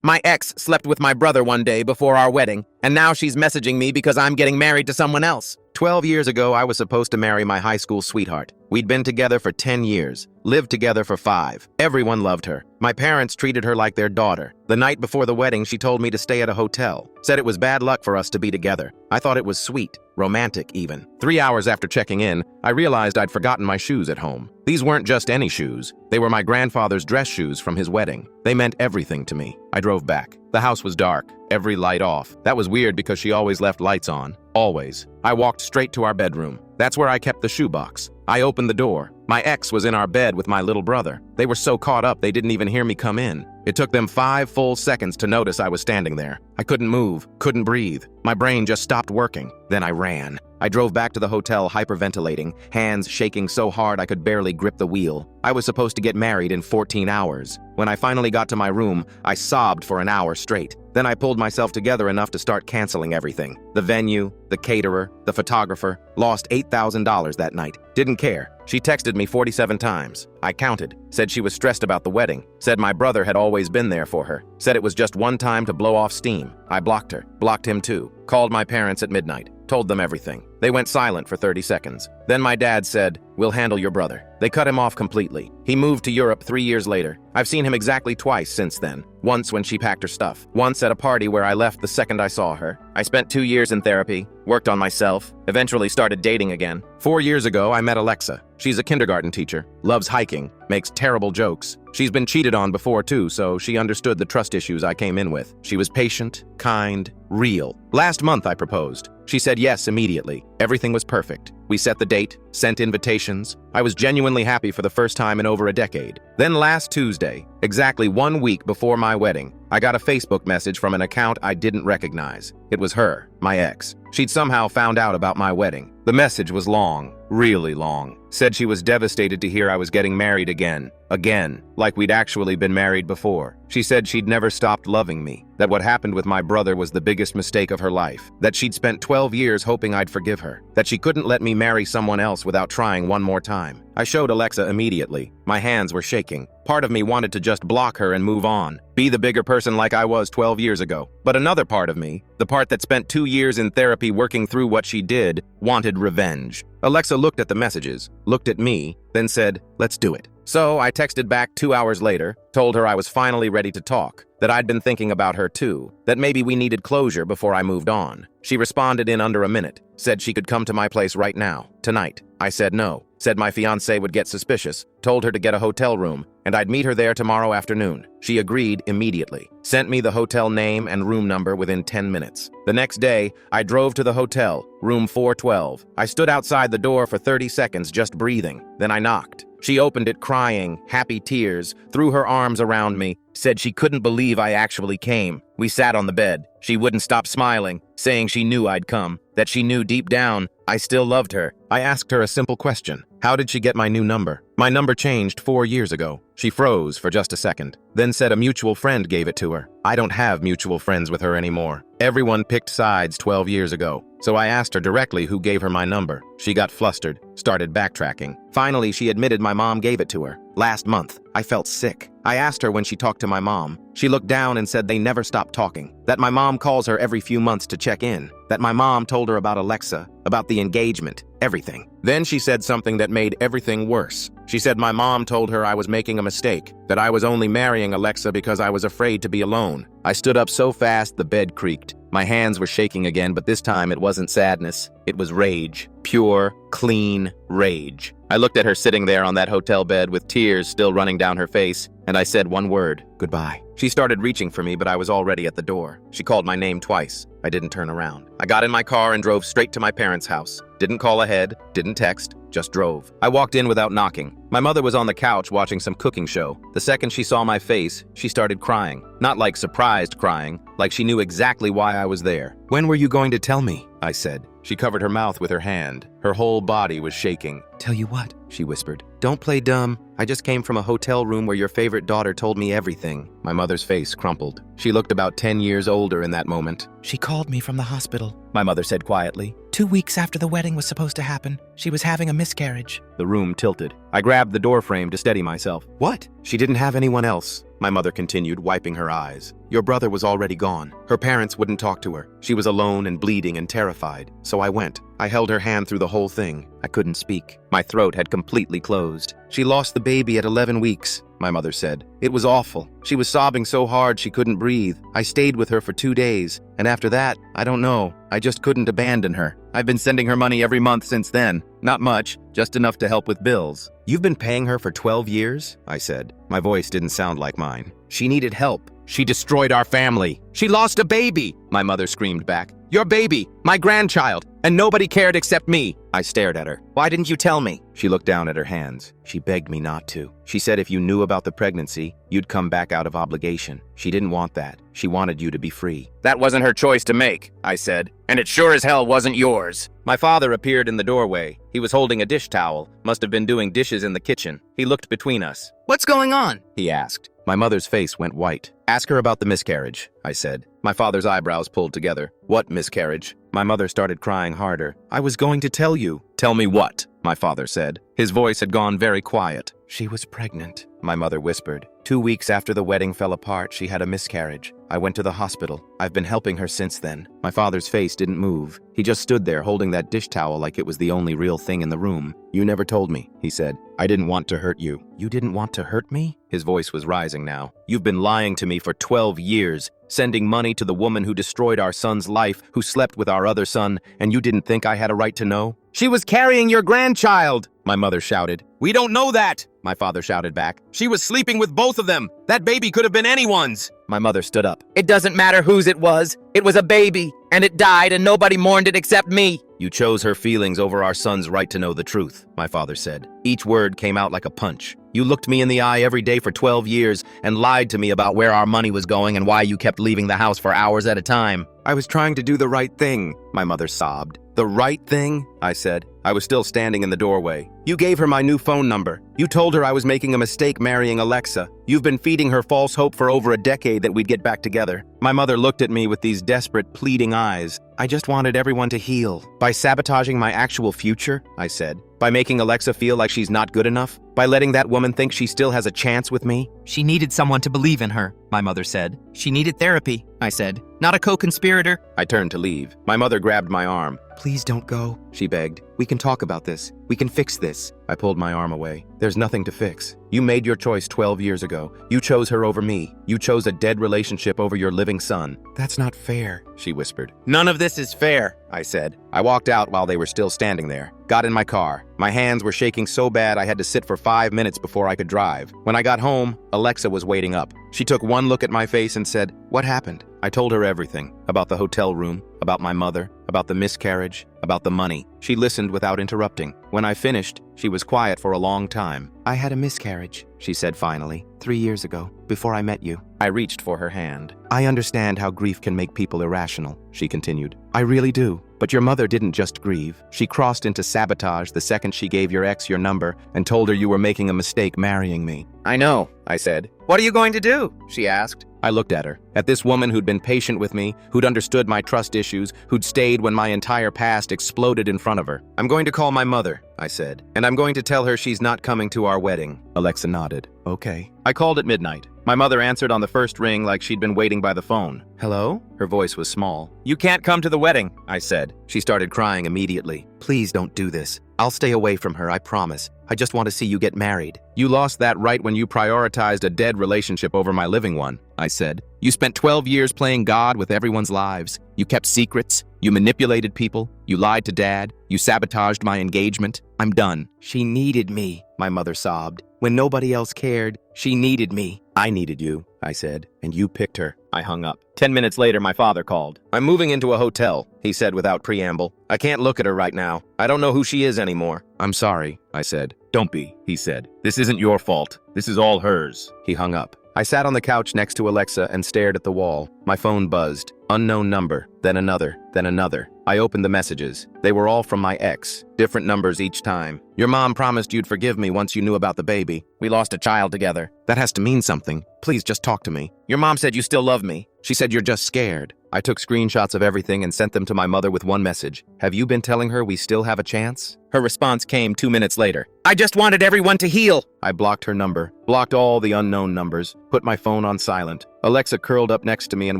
My ex slept with my brother one day before our wedding, and now she's messaging me because I'm getting married to someone else. 12 years ago, I was supposed to marry my high school sweetheart. We'd been together for 10 years, lived together for 5. Everyone loved her. My parents treated her like their daughter. The night before the wedding, she told me to stay at a hotel. Said it was bad luck for us to be together. I thought it was sweet, romantic even. 3 hours after checking in, I realized I'd forgotten my shoes at home. These weren't just any shoes. They were my grandfather's dress shoes from his wedding. They meant everything to me. I drove back. The house was dark, every light off. That was weird because she always left lights on. Always. I walked straight to our bedroom. That's where I kept the shoebox. I opened the door. My ex was in our bed with my little brother. They were so caught up they didn't even hear me come in. It took them 5 full seconds to notice I was standing there. I couldn't move, couldn't breathe. My brain just stopped working. Then I ran. I drove back to the hotel hyperventilating, hands shaking so hard I could barely grip the wheel. I was supposed to get married in 14 hours. When I finally got to my room, I sobbed for an hour straight. Then I pulled myself together enough to start canceling everything. The venue, the caterer, the photographer. Lost $8,000 that night. Didn't care. She texted me 47 times. I counted. Said she was stressed about the wedding. Said my brother had always been there for her. Said it was just one time to blow off steam. I blocked her. Blocked him too. Called my parents at midnight. Told them everything. They went silent for 30 seconds. Then my dad said, "We'll handle your brother." They cut him off completely. He moved to Europe 3 years later. I've seen him exactly twice since then. Once when she packed her stuff. Once at a party where I left the second I saw her. I spent 2 years in therapy, worked on myself, eventually started dating again. 4 years ago, I met Alexa. She's a kindergarten teacher, loves hiking, makes terrible jokes. She's been cheated on before too, so she understood the trust issues I came in with. She was patient, kind, real. Last month I proposed. She said yes immediately. Everything was perfect. We set the date, sent invitations. I was genuinely happy for the first time in over a decade. Then last Tuesday, exactly 1 week before my wedding, I got a Facebook message from an account I didn't recognize. It was her, my ex. She'd somehow found out about my wedding. The message was long, really long. Said she was devastated to hear I was getting married again. Again, like we'd actually been married before. She said she'd never stopped loving me, that what happened with my brother was the biggest mistake of her life, that she'd spent 12 years hoping I'd forgive her, that she couldn't let me marry someone else without trying one more time. I showed Alexa immediately. My hands were shaking. Part of me wanted to just block her and move on, be the bigger person like I was 12 years ago. But another part of me, the part that spent 2 years in therapy working through what she did, wanted revenge. Alexa looked at the messages, looked at me, then said, "Let's do it." So I texted back 2 hours later, told her I was finally ready to talk, that I'd been thinking about her too, that maybe we needed closure before I moved on. She responded in under a minute, said she could come to my place right now, tonight. I said no, said my fiancé would get suspicious, told her to get a hotel room, and I'd meet her there tomorrow afternoon. She agreed immediately, sent me the hotel name and room number within 10 minutes. The next day, I drove to the hotel, room 412. I stood outside the door for 30 seconds just breathing, then I knocked. She opened it crying, happy tears, threw her arms around me, said she couldn't believe I actually came. We sat on the bed. She wouldn't stop smiling, saying she knew I'd come, that she knew deep down I still loved her. I asked her a simple question. How did she get my new number? My number changed 4 years ago. She froze for just a second, then said a mutual friend gave it to her. I don't have mutual friends with her anymore. Everyone picked sides 12 years ago. So I asked her directly who gave her my number. She got flustered, started backtracking. Finally, she admitted my mom gave it to her. Last month, I felt sick. I asked her when she talked to my mom. She looked down and said they never stopped talking. That my mom calls her every few months to check in. That my mom told her about Alexa, about the engagement, everything. Then she said something that made everything worse. She said my mom told her I was making a mistake, that I was only marrying Alexa because I was afraid to be alone. I stood up so fast the bed creaked. My hands were shaking again, but this time it wasn't sadness. It was rage. Pure, clean rage. I looked at her sitting there on that hotel bed with tears still running down her face, and I said one word, goodbye. She started reaching for me, but I was already at the door. She called my name twice. I didn't turn around. I got in my car and drove straight to my parents' house. Didn't call ahead, didn't text, just drove. I walked in without knocking. My mother was on the couch watching some cooking show. The second she saw my face, she started crying. Not like surprised crying, like she knew exactly why I was there. "When were you going to tell me?" I said. She covered her mouth with her hand. Her whole body was shaking. "Tell you what," she whispered. "Don't play dumb. I just came from a hotel room where your favorite daughter told me everything." My mother's face crumpled. She looked about 10 years older in that moment. "She called me from the hospital," my mother said quietly. 2 weeks after the wedding was supposed to happen. She was having a miscarriage. The room tilted. I grabbed the doorframe to steady myself. What? She didn't have anyone else, my mother continued, wiping her eyes. Your brother was already gone. Her parents wouldn't talk to her. She was alone and bleeding and terrified. So I went. I held her hand through the whole thing. I couldn't speak. My throat had completely closed. She lost the baby at 11 weeks, my mother said. It was awful. She was sobbing so hard she couldn't breathe. I stayed with her for 2 days, and after that, I don't know. I just couldn't abandon her. I've been sending her money every month since then. Not much, just enough to help with bills. You've been paying her for 12 years? I said. My voice didn't sound like mine. She needed help. She destroyed our family. She lost a baby, my mother screamed back. Your baby, my grandchild, and nobody cared except me. I stared at her. Why didn't you tell me? She looked down at her hands. She begged me not to. She said if you knew about the pregnancy, you'd come back out of obligation. She didn't want that. She wanted you to be free. That wasn't her choice to make, I said, and it sure as hell wasn't yours. My father appeared in the doorway. He was holding a dish towel. Must have been doing dishes in the kitchen. He looked between us. What's going on? He asked. My mother's face went white. Ask her about the miscarriage, I said. My father's eyebrows pulled together. What miscarriage? My mother started crying harder. I was going to tell you. Tell me what? My father said. His voice had gone very quiet. She was pregnant, my mother whispered. 2 weeks after the wedding fell apart, she had a miscarriage. I went to the hospital. I've been helping her since then. My father's face didn't move. He just stood there holding that dish towel like it was the only real thing in the room. You never told me, he said. I didn't want to hurt you. You didn't want to hurt me? His voice was rising now. You've been lying to me for 12 years, sending money to the woman who destroyed our son's life, who slept with our other son, and you didn't think I had a right to know? She was carrying your grandchild, my mother shouted. We don't know that, my father shouted back. She was sleeping with both of them. That baby could have been anyone's. My mother stood up. It doesn't matter whose it was. It was a baby, and it died, and nobody mourned it except me. You chose her feelings over our son's right to know the truth, my father said. Each word came out like a punch. You looked me in the eye every day for 12 years and lied to me about where our money was going and why you kept leaving the house for hours at a time. I was trying to do the right thing, my mother sobbed. The right thing? I said. I was still standing in the doorway. You gave her my new phone number. You told her I was making a mistake marrying Alexa. You've been feeding her false hope for over a decade that we'd get back together. My mother looked at me with these desperate, pleading eyes. I just wanted everyone to heal. By sabotaging my actual future, I said. By making Alexa feel like she's not good enough? By letting that woman think she still has a chance with me? She needed someone to believe in her, my mother said. She needed therapy, I said. Not a co-conspirator. I turned to leave. My mother grabbed my arm. Please don't go, she begged. We can talk about this. We can fix this. I pulled my arm away. There's nothing to fix. You made your choice 12 years ago. You chose her over me. You chose a dead relationship over your living son. That's not fair, she whispered. None of this is fair, I said. I walked out while they were still standing there. Got in my car. My hands were shaking so bad I had to sit for 5 minutes before I could drive. When I got home, Alexa was waiting up. She took one look at my face and said, "What happened?" I told her everything. About the hotel room, about my mother, about the miscarriage, about the money. She listened without interrupting. When I finished, she was quiet for a long time. I had a miscarriage, she said finally, 3 years ago, before I met you. I reached for her hand. I understand how grief can make people irrational, she continued. I really do. But your mother didn't just grieve. She crossed into sabotage the second she gave your ex your number and told her you were making a mistake marrying me. I know, I said. What are you going to do? She asked. I looked at her, at this woman who'd been patient with me, who'd understood my trust issues, who'd stayed when my entire past exploded in front of her. I'm going to call my mother, I said, and I'm going to tell her she's not coming to our wedding. Alexa nodded. Okay. I called at midnight. My mother answered on the first ring like she'd been waiting by the phone. Hello? Her voice was small. You can't come to the wedding, I said. She started crying immediately. Please don't do this. I'll stay away from her, I promise. I just want to see you get married. You lost that right when you prioritized a dead relationship over my living one, I said. You spent 12 years playing God with everyone's lives. You kept secrets. You manipulated people. You lied to Dad. You sabotaged my engagement. I'm done. She needed me, my mother sobbed. When nobody else cared, she needed me. I needed you, I said, and you picked her. I hung up. 10 minutes later, my father called. I'm moving into a hotel, he said without preamble. I can't look at her right now. I don't know who she is anymore. I'm sorry, I said. Don't be, he said. This isn't your fault. This is all hers. He hung up. I sat on the couch next to Alexa and stared at the wall. My phone buzzed. Unknown number, then another, then another. I opened the messages. They were all from my ex. Different numbers each time. Your mom promised you'd forgive me once you knew about the baby. We lost a child together. That has to mean something. Please just talk to me. Your mom said you still love me. She said you're just scared. I took screenshots of everything and sent them to my mother with one message. Have you been telling her we still have a chance? Her response came 2 minutes later. I just wanted everyone to heal. I blocked her number, blocked all the unknown numbers, put my phone on silent. Alexa curled up next to me and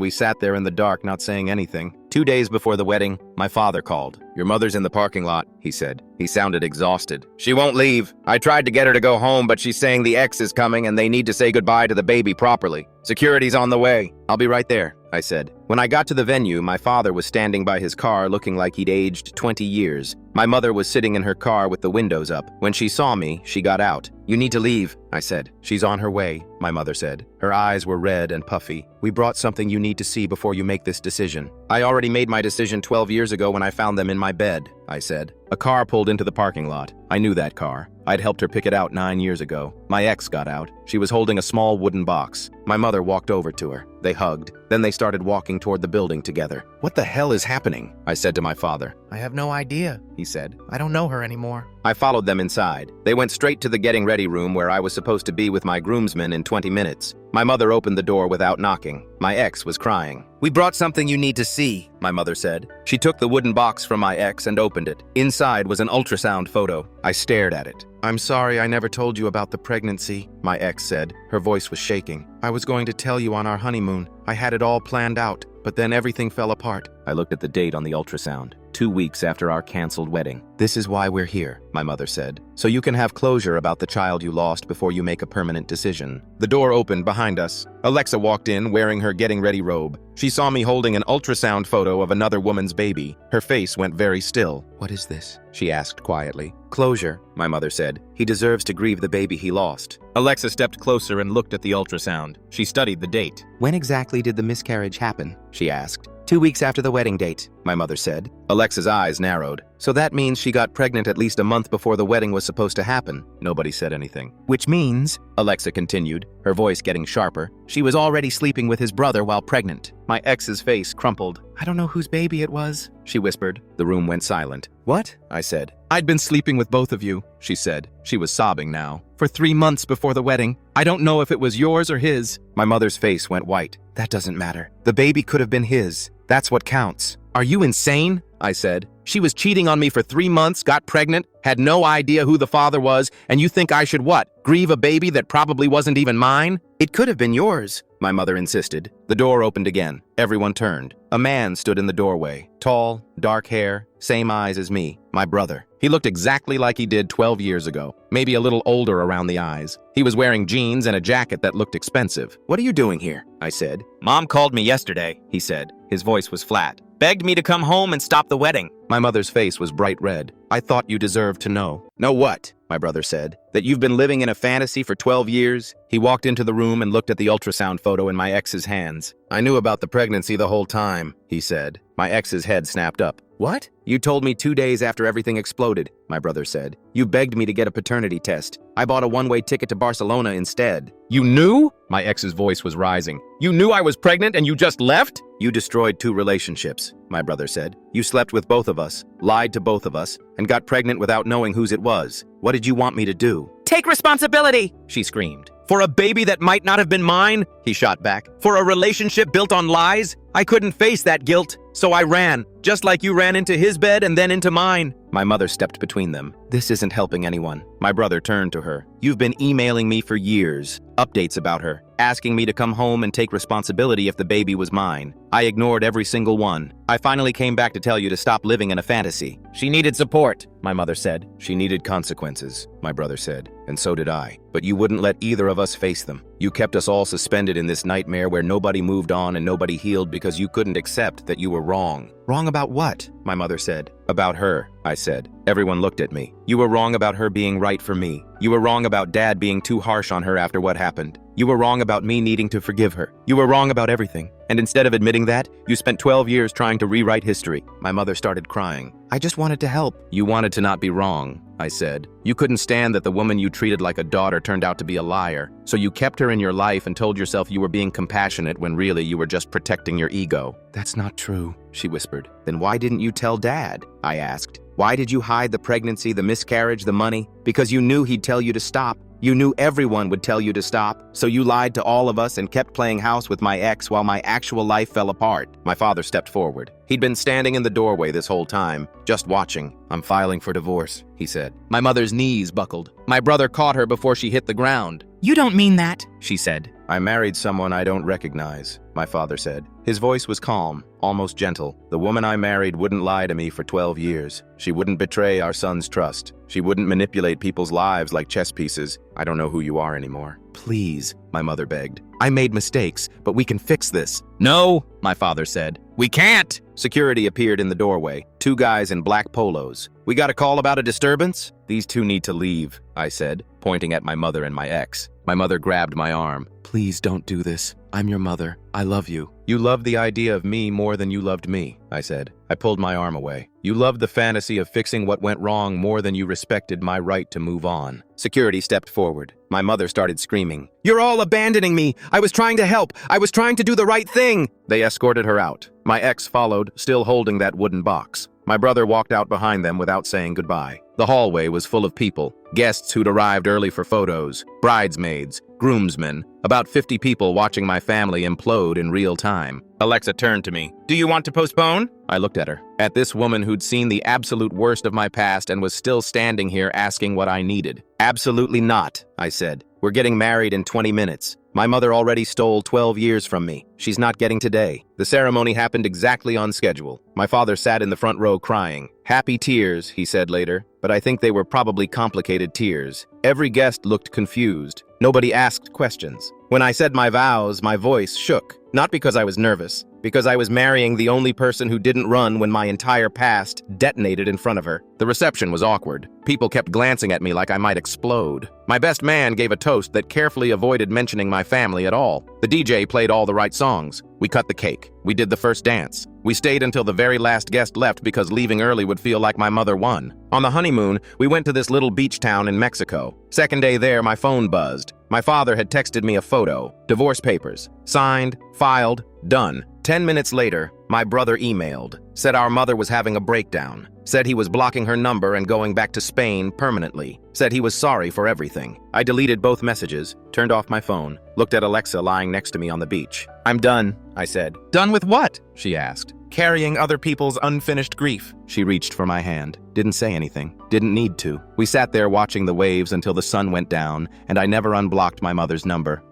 we sat there in the dark not saying anything. 2 days before the wedding, my father called. Your mother's in the parking lot, he said. He sounded exhausted. She won't leave. I tried to get her to go home, but she's saying the ex is coming and they need to say goodbye to the baby properly. Security's on the way. I'll be right there, I said. When I got to the venue, my father was standing by his car looking like he'd aged 20 years. My mother was sitting in her car with the windows up. When she saw me, she got out. You need to leave, I said. She's on her way, my mother said. Her eyes were red and puffy. We brought something you need to see before you make this decision. I already made my decision 12 years ago when I found them in my bed, I said. A car pulled into the parking lot. I knew that car. I'd helped her pick it out 9 years ago. My ex got out. She was holding a small wooden box. My mother walked over to her. They hugged. Then they started walking toward the building together. What the hell is happening? I said to my father. I have no idea, he said. I don't know her anymore. I followed them inside. They went straight to the getting ready room where I was supposed to be with my groomsmen in 20 minutes. My mother opened the door without knocking. My ex was crying. We brought something you need to see, my mother said. She took the wooden box from my ex and opened it. Inside was an ultrasound photo. I stared at it. I'm sorry I never told you about the pregnancy, my ex said. Her voice was shaking. I was going to tell you on our honeymoon. I had it all planned out, but then everything fell apart. I looked at the date on the ultrasound. 2 weeks after our canceled wedding. This is why we're here, my mother said. So you can have closure about the child you lost before you make a permanent decision. The door opened behind us. Alexa walked in wearing her getting ready robe. She saw me holding an ultrasound photo of another woman's baby. Her face went very still. What is this? She asked quietly. Closure, my mother said. He deserves to grieve the baby he lost. Alexa stepped closer and looked at the ultrasound. She studied the date. When exactly did the miscarriage happen? She asked. 2 weeks after the wedding date, my mother said. Alexa's eyes narrowed. So that means she got pregnant at least a month before the wedding was supposed to happen. Nobody said anything. Which means, Alexa continued, her voice getting sharper, she was already sleeping with his brother while pregnant. My ex's face crumpled. I don't know whose baby it was, she whispered. The room went silent. What? I said. I'd been sleeping with both of you, she said. She was sobbing now. For 3 months before the wedding. I don't know if it was yours or his. My mother's face went white. That doesn't matter. The baby could have been his. That's what counts. Are you insane? I said. She was cheating on me for 3 months, got pregnant, had no idea who the father was, and you think I should what? Grieve a baby that probably wasn't even mine? It could have been yours, my mother insisted. The door opened again. Everyone turned. A man stood in the doorway. Tall, dark hair, same eyes as me, my brother. He looked exactly like he did 12 years ago, maybe a little older around the eyes. He was wearing jeans and a jacket that looked expensive. What are you doing here? I said. Mom called me yesterday, he said. His voice was flat. Begged me to come home and stop the wedding. My mother's face was bright red. I thought you deserved to know. Know what? My brother said. That you've been living in a fantasy for 12 years? He walked into the room and looked at the ultrasound photo in my ex's hands. I knew about the pregnancy the whole time, he said. My ex's head snapped up. What? You told me 2 days after everything exploded, my brother said. You begged me to get a paternity test. I bought a one-way ticket to Barcelona instead. You knew? My ex's voice was rising. You knew I was pregnant and you just left? You destroyed 2 relationships, my brother said. You slept with both of us, lied to both of us, and got pregnant without knowing whose it was. What did you want me to do? Take responsibility, she screamed. For a baby that might not have been mine, he shot back. For a relationship built on lies? I couldn't face that guilt, so I ran, just like you ran into his bed and then into mine. My mother stepped between them. This isn't helping anyone. My brother turned to her. You've been emailing me for years, updates about her, asking me to come home and take responsibility if the baby was mine. I ignored every single one. I finally came back to tell you to stop living in a fantasy. She needed support, my mother said. She needed consequences, my brother said, and so did I. But you wouldn't let either of us face them. You kept us all suspended in this nightmare where nobody moved on and nobody healed because you couldn't accept that you were wrong. Wrong about what? My mother said. About her, I said. Everyone looked at me. You were wrong about her being right for me. You were wrong about Dad being too harsh on her after what happened. You were wrong about me needing to forgive her. You were wrong about everything. And instead of admitting that, you spent 12 years trying to rewrite history. My mother started crying. I just wanted to help. You wanted to not be wrong, I said. You couldn't stand that the woman you treated like a daughter turned out to be a liar. So you kept her in your life and told yourself you were being compassionate when really you were just protecting your ego. That's not true, she whispered. Then why didn't you tell Dad? I asked. Why did you hide the pregnancy, the miscarriage, the money? Because you knew he'd tell you to stop. You knew everyone would tell you to stop, so you lied to all of us and kept playing house with my ex while my actual life fell apart. My father stepped forward. He'd been standing in the doorway this whole time, just watching. I'm filing for divorce, he said. My mother's knees buckled. My brother caught her before she hit the ground. You don't mean that, She said. I married someone I don't recognize, my father said. His voice was calm, almost gentle. The woman I married wouldn't lie to me for 12 years. She wouldn't betray our son's trust. She wouldn't manipulate people's lives like chess pieces. I don't know who you are anymore. Please, my mother begged. I made mistakes, but we can fix this. No, my father said. We can't. Security appeared in the doorway, 2 guys in black polos. We got a call about a disturbance? These 2 need to leave, I said, pointing at my mother and my ex. My mother grabbed my arm. Please don't do this. I'm your mother. I love you. You love the idea of me more than you loved me, I said. I pulled my arm away. You loved the fantasy of fixing what went wrong more than you respected my right to move on. Security stepped forward. My mother started screaming. You're all abandoning me. I was trying to help. I was trying to do the right thing. They escorted her out. My ex followed, still holding that wooden box. My brother walked out behind them without saying goodbye. The hallway was full of people, guests who'd arrived early for photos, bridesmaids, groomsmen, about 50 people watching my family implode in real time. Alexa turned to me. Do you want to postpone? I looked at her. At this woman who'd seen the absolute worst of my past and was still standing here asking what I needed. Absolutely not, I said. We're getting married in 20 minutes. My mother already stole 12 years from me. She's not getting today. The ceremony happened exactly on schedule. My father sat in the front row crying. Happy tears, he said later, but I think they were probably complicated tears. Every guest looked confused. Nobody asked questions. When I said my vows, my voice shook. Not because I was nervous, because I was marrying the only person who didn't run when my entire past detonated in front of her. The reception was awkward. People kept glancing at me like I might explode. My best man gave a toast that carefully avoided mentioning my family at all. The DJ played all the right songs. We cut the cake. We did the first dance. We stayed until the very last guest left because leaving early would feel like my mother won. On the honeymoon, we went to this little beach town in Mexico. Second day there, my phone buzzed. My father had texted me a photo, divorce papers, signed, filed, done. 10 minutes later, my brother emailed, said our mother was having a breakdown, said he was blocking her number and going back to Spain permanently, said he was sorry for everything. I deleted both messages, turned off my phone, looked at Alexa lying next to me on the beach. I'm done, I said. Done with what? She asked. Carrying other people's unfinished grief. She reached for my hand. Didn't say anything. Didn't need to. We sat there watching the waves until the sun went down, and I never unblocked my mother's number.